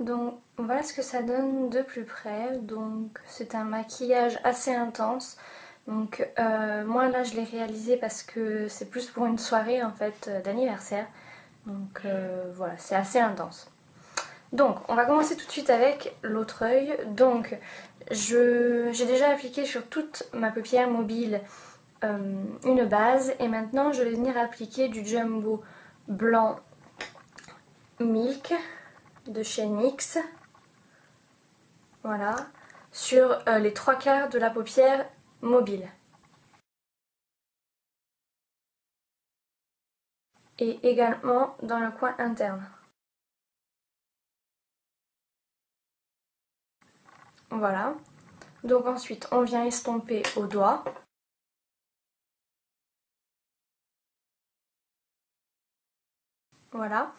Donc voilà ce que ça donne de plus près. Donc c'est un maquillage assez intense. Donc moi là je l'ai réalisé parce que c'est plus pour une soirée en fait d'anniversaire. Donc voilà, c'est assez intense. Donc on va commencer tout de suite avec l'autre œil. Donc j'ai déjà appliqué sur toute ma paupière mobile une base et maintenant je vais venir appliquer du Jumbo blanc Milk de chez NYX. Voilà, sur les 3/4 de la paupière mobile. Et également dans le coin interne. Voilà. Donc ensuite, on vient estomper au doigt. Voilà.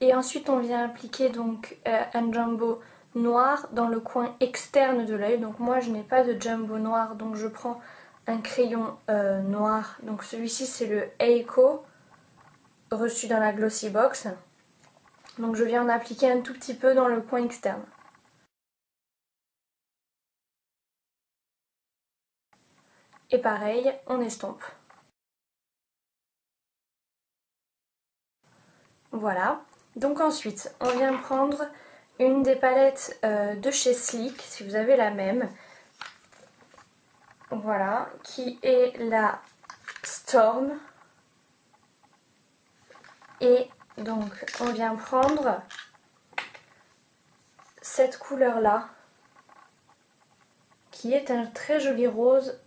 Et ensuite, on vient appliquer donc un jumbo noir dans le coin externe de l'œil. Donc moi, je n'ai pas de jumbo noir, donc je prends un crayon noir. Donc celui-ci, c'est le Eiko, reçu dans la Glossy Box. Donc je viens en appliquer un tout petit peu dans le coin externe. Et pareil, on estompe. Voilà. Donc ensuite, on vient prendre une des palettes de chez Sleek, si vous avez la même. Voilà, qui est la Storm. Et donc, on vient prendre cette couleur-là, qui est un très joli rose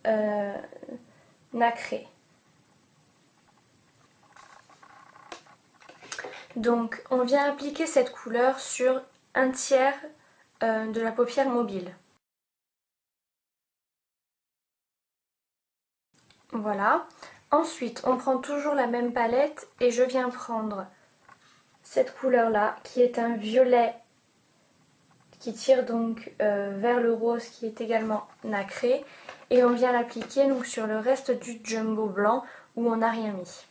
nacré. Donc, on vient appliquer cette couleur sur un tiers de la paupière mobile. Voilà. Ensuite, on prend toujours la même palette et je viens prendre cette couleur-là, qui est un violet qui tire donc vers le rose qui est également nacré. Et on vient l'appliquer donc sur le reste du jumbo blanc où on n'a rien mis.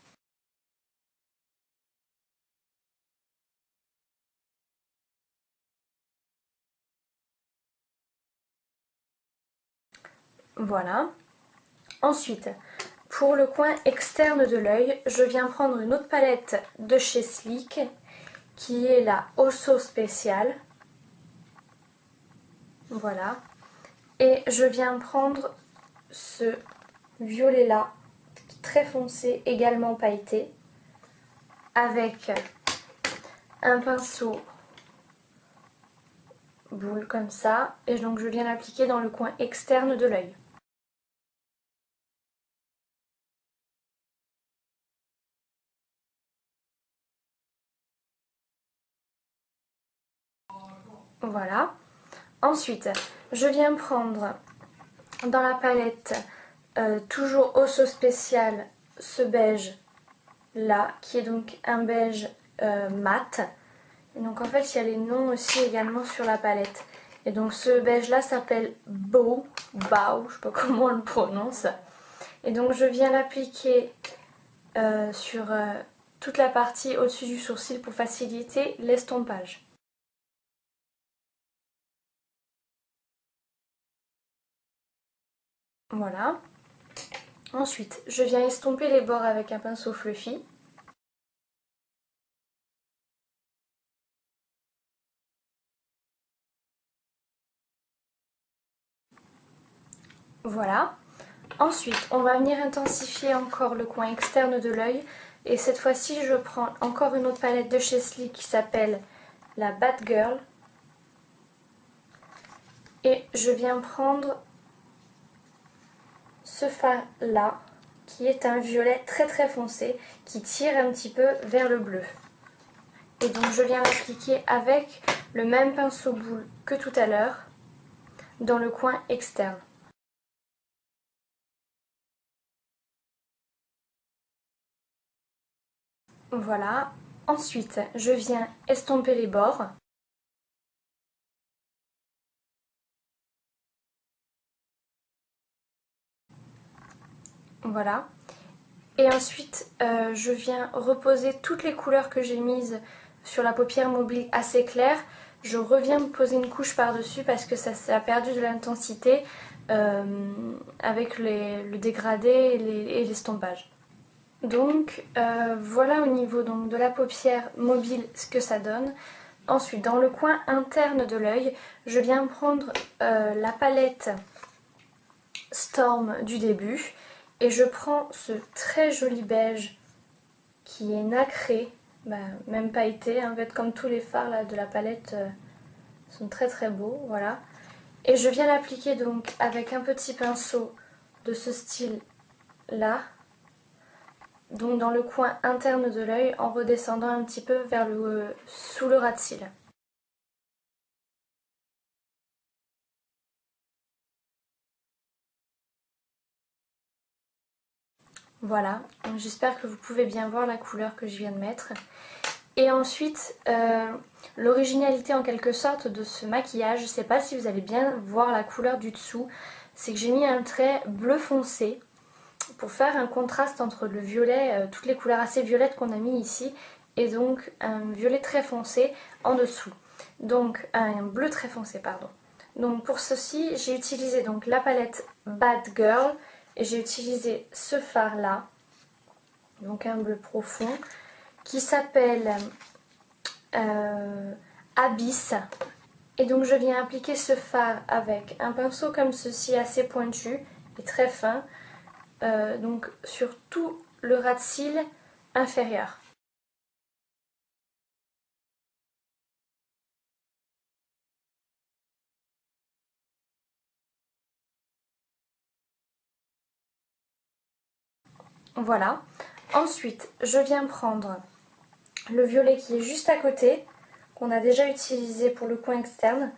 Voilà. Ensuite, pour le coin externe de l'œil, je viens prendre une autre palette de chez Sleek qui est la Osso Special. Voilà. Et je viens prendre ce violet là, très foncé, également pailleté, avec un pinceau boule comme ça, et donc je viens l'appliquer dans le coin externe de l'œil. Voilà. Ensuite, je viens prendre dans la palette toujours Osso Special ce beige là, qui est donc un beige mat. Et donc en fait, il y a les noms aussi également sur la palette. Et donc ce beige là s'appelle Bow, je sais pas comment on le prononce. Et donc je viens l'appliquer sur toute la partie au-dessus du sourcil pour faciliter l'estompage. Voilà. Ensuite, je viens estomper les bords avec un pinceau fluffy. Voilà. Ensuite, on va venir intensifier encore le coin externe de l'œil. Et cette fois-ci, je prends encore une autre palette de chez Sleek qui s'appelle la Bad Girl. Et je viens prendre ce fard là, qui est un violet très très foncé, qui tire un petit peu vers le bleu. Et donc je viens l'appliquer avec le même pinceau boule que tout à l'heure, dans le coin externe. Voilà. Ensuite, je viens estomper les bords. Voilà. Et ensuite, je viens reposer toutes les couleurs que j'ai mises sur la paupière mobile assez claire je reviens me poser une couche par-dessus parce que ça a perdu de l'intensité avec le dégradé et l'estompage. Donc voilà au niveau donc, de la paupière mobile ce que ça donne. Ensuite, dans le coin interne de l'œil, je viens prendre la palette Storm du début et je prends ce très joli beige qui est nacré, même pailleté, en fait comme tous les fards là, de la palette sont très très beaux, voilà. Et je viens l'appliquer donc avec un petit pinceau de ce style là, donc dans le coin interne de l'œil en redescendant un petit peu vers sous le ras de cils. Voilà, j'espère que vous pouvez bien voir la couleur que je viens de mettre. Et ensuite, l'originalité en quelque sorte de ce maquillage, je ne sais pas si vous allez bien voir la couleur du dessous, c'est que j'ai mis un trait bleu foncé pour faire un contraste entre le violet, toutes les couleurs assez violettes qu'on a mis ici, et donc un violet très foncé en dessous. Donc un bleu très foncé, pardon. Donc pour ceci, j'ai utilisé donc la palette Bad Girl et j'ai utilisé ce fard là, donc un bleu profond, qui s'appelle Abyss. Et donc je viens appliquer ce fard avec un pinceau comme ceci assez pointu et très fin, donc sur tout le ras de cils inférieur. Voilà. Ensuite, je viens prendre le violet qui est juste à côté, qu'on a déjà utilisé pour le coin externe,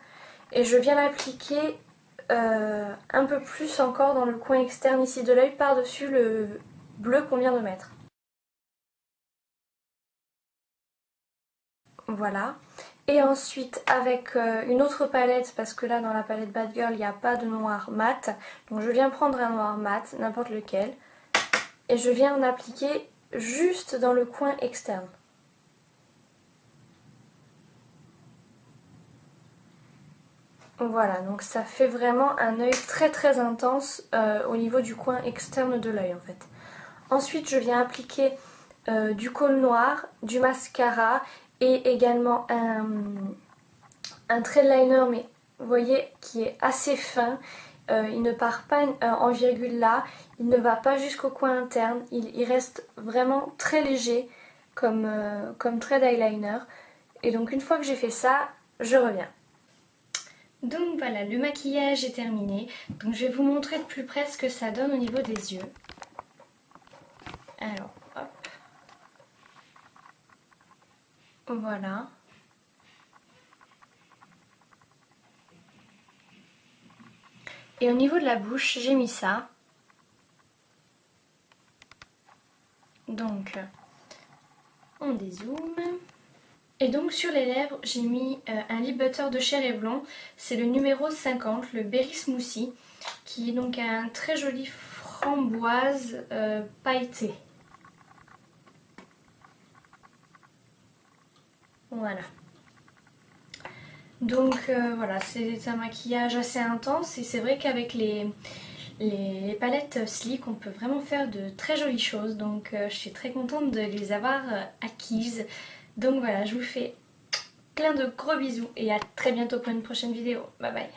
et je viens l'appliquer un peu plus encore dans le coin externe ici de l'œil par-dessus le bleu qu'on vient de mettre. Voilà. Et ensuite avec une autre palette, parce que là dans la palette Bad Girl il n'y a pas de noir mat, donc je viens prendre un noir mat, n'importe lequel, et je viens en appliquer juste dans le coin externe. Voilà, donc ça fait vraiment un œil très très intense au niveau du coin externe de l'œil en fait. Ensuite je viens appliquer du col noir, du mascara et également un trait de liner, mais vous voyez qui est assez fin. Il ne part pas en virgule là, il ne va pas jusqu'au coin interne, il reste vraiment très léger comme trait d'eyeliner. Et donc une fois que j'ai fait ça, je reviens. Donc voilà, le maquillage est terminé. Donc je vais vous montrer de plus près ce que ça donne au niveau des yeux. Alors, hop. Voilà. Et au niveau de la bouche, j'ai mis ça. Donc, on dézoome. Et donc sur les lèvres, j'ai mis un lip butter de chez Revlon. C'est le numéro 50, le Berry Smoothie, qui est donc un très joli framboise pailleté. Voilà. Donc voilà, c'est un maquillage assez intense et c'est vrai qu'avec les palettes Sleek, on peut vraiment faire de très jolies choses. Donc je suis très contente de les avoir acquises. Donc voilà, je vous fais plein de gros bisous et à très bientôt pour une prochaine vidéo. Bye bye.